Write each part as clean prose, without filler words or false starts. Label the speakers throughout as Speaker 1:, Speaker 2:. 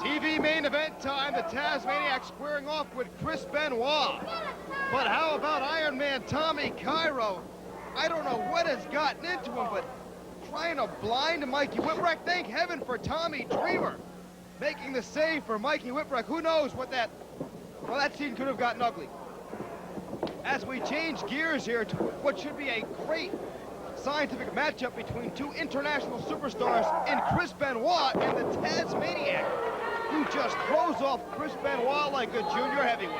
Speaker 1: TV main event time, the Tazmaniac squaring off with Chris Benoit. But how about Iron Man Tommy Cairo? I don't know what has gotten into him, but trying to blind Mikey Whipwreck. Thank heaven for Tommy Dreamer making the save for Mikey Whipwreck. Who knows what that scene could have gotten ugly. As we change gears here to what should be a great scientific matchup between two international superstars in Chris Benoit and the Tazmaniac, who just throws off Chris Benoit like a junior heavyweight.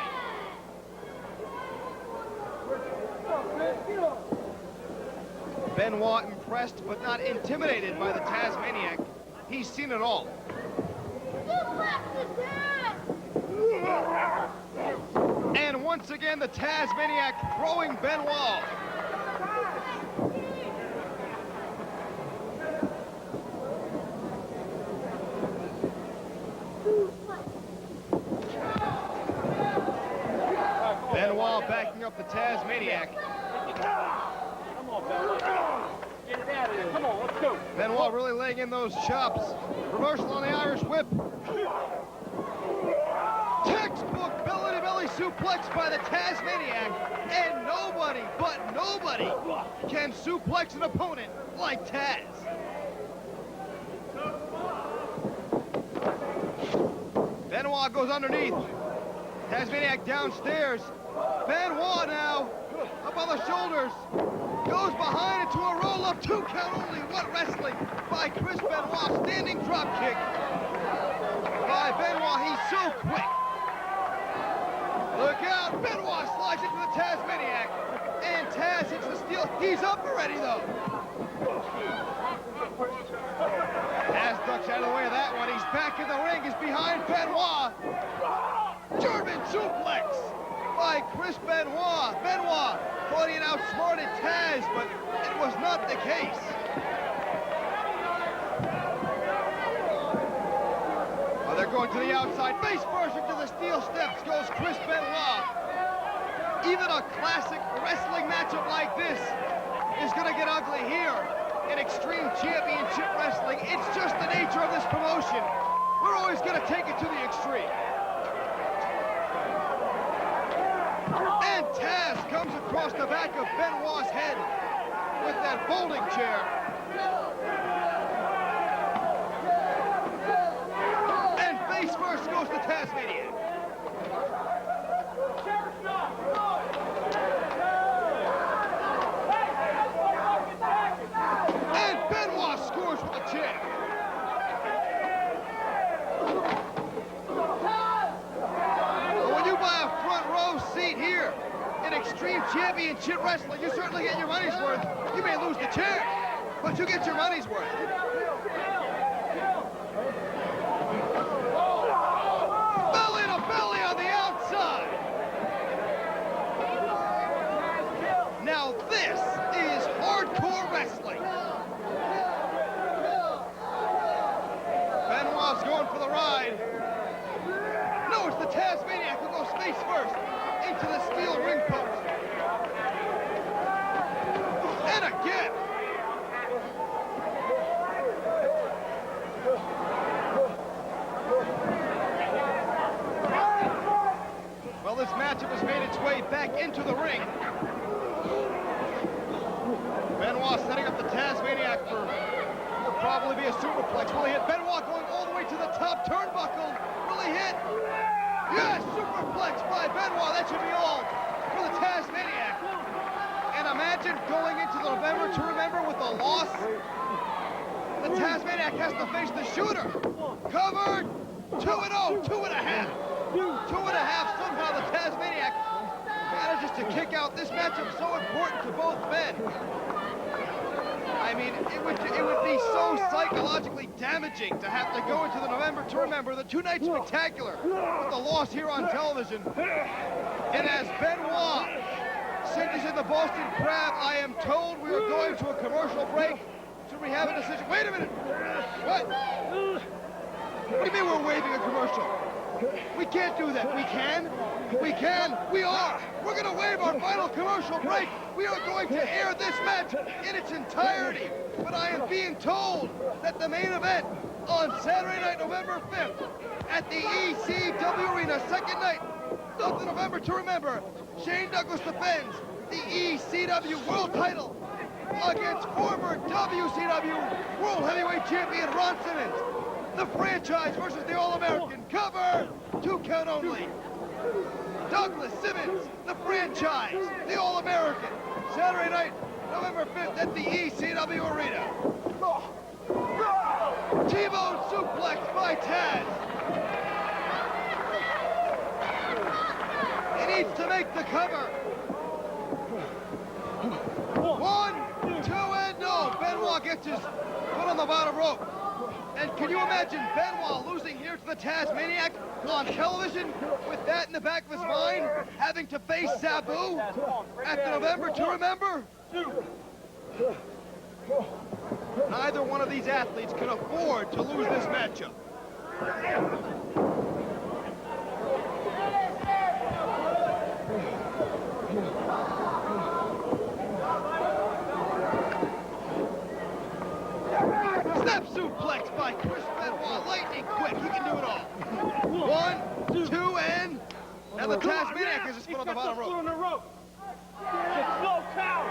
Speaker 1: Benoit impressed but not intimidated by the Tazmaniac. He's seen it all. And once again, the Tazmaniac throwing Benoit. Benoit backing up the Tazmaniac.
Speaker 2: Come on, Benoit. Get it out of there. Come on, let's go.
Speaker 1: Benoit really laying in those chops. Reversal on the Irish whip. Textbook belly-to-belly suplex by the Tazmaniac. And nobody, but nobody, can suplex an opponent like Taz. Benoit goes underneath. Tazmaniac downstairs. Benoit now, up on the shoulders, goes behind into a roll-up, 2 count only. What wrestling by Chris Benoit. Standing drop kick by Benoit. He's so quick. Look out, Benoit slides into the Tazmaniac, and Taz hits the steel. He's up already, though. Taz ducks out of the way of that one. He's back in the ring. He's behind Benoit. German suplex by Chris Benoit. Benoit thought he had outsmarted Taz, but it was not the case. Well, they're going to the outside. Face first into the steel steps goes Chris Benoit. Even a classic wrestling matchup like this is going to get ugly here in Extreme Championship Wrestling. It's just the nature of this promotion. We're always going to take it to the extreme. And Taz comes across the back of Benoit's head with that folding chair. And face first goes the Tazmaniac. And Benoit scores with the chair. When you buy a front row seat here in Extreme Championship Wrestling, you certainly get your money's worth. You may lose the chair, but you get your money's worth. Belly to belly on the outside. Now this is hardcore wrestling. Benoit's going for the ride. No, it's the Tazmaniac who goes face first into the steel ring post. And again. Well, this matchup has made its way back into the ring. Benoit setting up the Tazmaniac for will probably be a superplex. Will he hit? Benoit going all the way to the top turnbuckle. Will he hit? Yes, superplex by Benoit. That should be all for the Tazmaniac. And imagine going into the November to remember with a loss. The Tazmaniac has to face the shooter. Covered. 2-0, 2.5. 2.5. Somehow the Tazmaniac manages to kick out. This matchup so important to both men. I mean, it would be so psychologically damaging to have to go into the November to remember the two-night spectacular with the loss here on television. And as Benoit cinches in the Boston Crab, I am told we are going to a commercial break. Should we have a decision? Wait a minute. What? What do you mean we're waiving a commercial? We can't do that. We can. We can. We are. We're going to waive our final commercial break. We are going to air this match in its entirety. But I am being told that the main event on Saturday night, November 5th, at the ECW Arena. Second night of the November to remember. Shane Douglas defends the ECW World title against former WCW World Heavyweight Champion Ron Simmons. The franchise versus the All-American. Cover, 2 count only. Douglas, Simmons, the franchise, the All-American. Saturday night, November 5th at the ECW Arena. T-bone suplex by Taz. He needs to make the cover. 1, 2, and no. Benoit gets his foot on the bottom rope. And can you imagine Benoit losing here to the Tazmaniac on television with that in the back of his mind, having to face Sabu at the November to remember? Neither one of these athletes can afford to lose this matchup. Snap suplex by Chris Benoit, lightning quick, he can do it all. 1, 2, and now the Tazmaniac has his foot on the bottom rope.
Speaker 2: Slow count.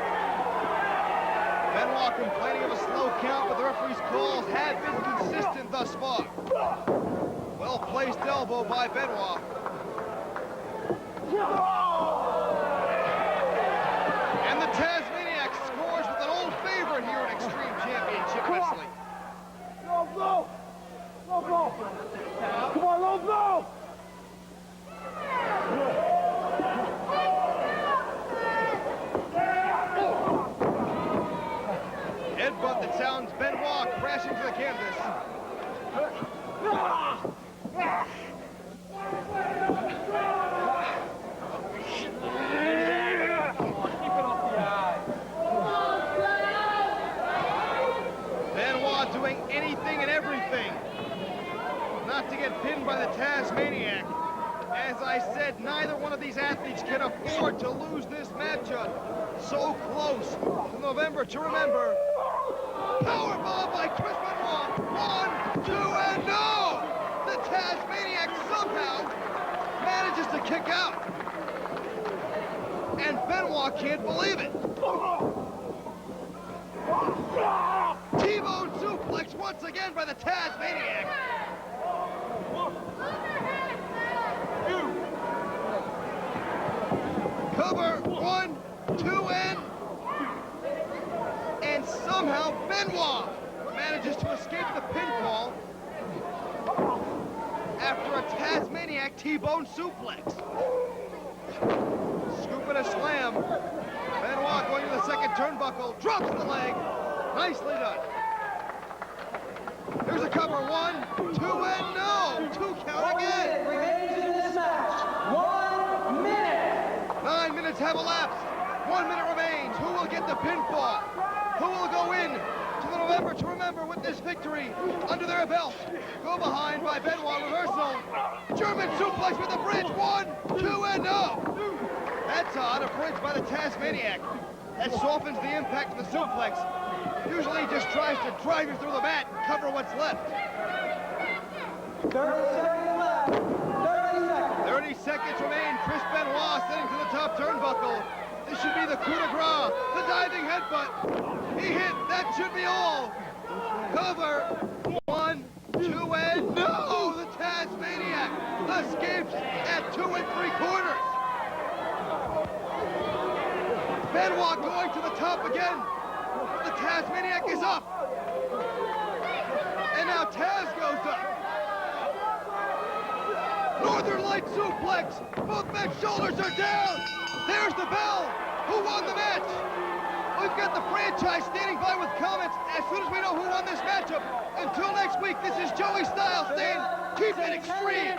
Speaker 1: Benoit complaining of a slow count, but the referee's calls have been consistent thus far. Well-placed elbow by Benoit. And the Tazmaniac scores with an old favorite here in Extreme Championship Wrestling.
Speaker 2: Low blow! Low blow! Come on, low blow!
Speaker 1: Headbutt that sounds Benoit crashing to the canvas. Benoit doing anything and everything not to get pinned by the Tazmaniac. As I said, neither one of these athletes can afford to lose this matchup. So close to November to remember. Powerbomb by Chris Benoit. 1, 2, and no! The Tazmaniac somehow manages to kick out. And Benoit can't believe it. T-bone suplex once again by the Tazmaniac. Cover, 1, 2, and somehow Benoit manages to escape the pinfall after a Tazmaniac T-bone suplex. Scoop and a slam. Benoit going to the second turnbuckle, drops the leg. Nicely done. Here's a cover, 1, 2, and no! 2 count again.
Speaker 3: Remains in this match. 1 minute.
Speaker 1: 9 minutes have elapsed. 1 minute remains. Who will get the pinfall? Who will go in to the November to remember with this victory under their belt? Go behind by Benoit, reversal. German suplex with the bridge. 1, 2, and no. That's odd. A bridge by the Tazmaniac. That softens the impact of the suplex. Usually he just tries to drive you through the mat and cover what's left.
Speaker 3: 30 seconds left. 30 seconds.
Speaker 1: 30 seconds remain. Chris Benoit sitting to the top turnbuckle. This should be the coup de grace, the diving headbutt. He hit. That should be all. Cover. 1, 2, and no! The Tazmaniac escapes at 2 3/4. Benoit going to the top again. The Tazmaniac is up. And now Taz goes up. Northern Light suplex. Both men's shoulders are down. There's the bell. Who won the match? We've got the franchise standing by with comments as soon as we know who won this matchup. Until next week, this is Joey Styles saying, keep it extreme.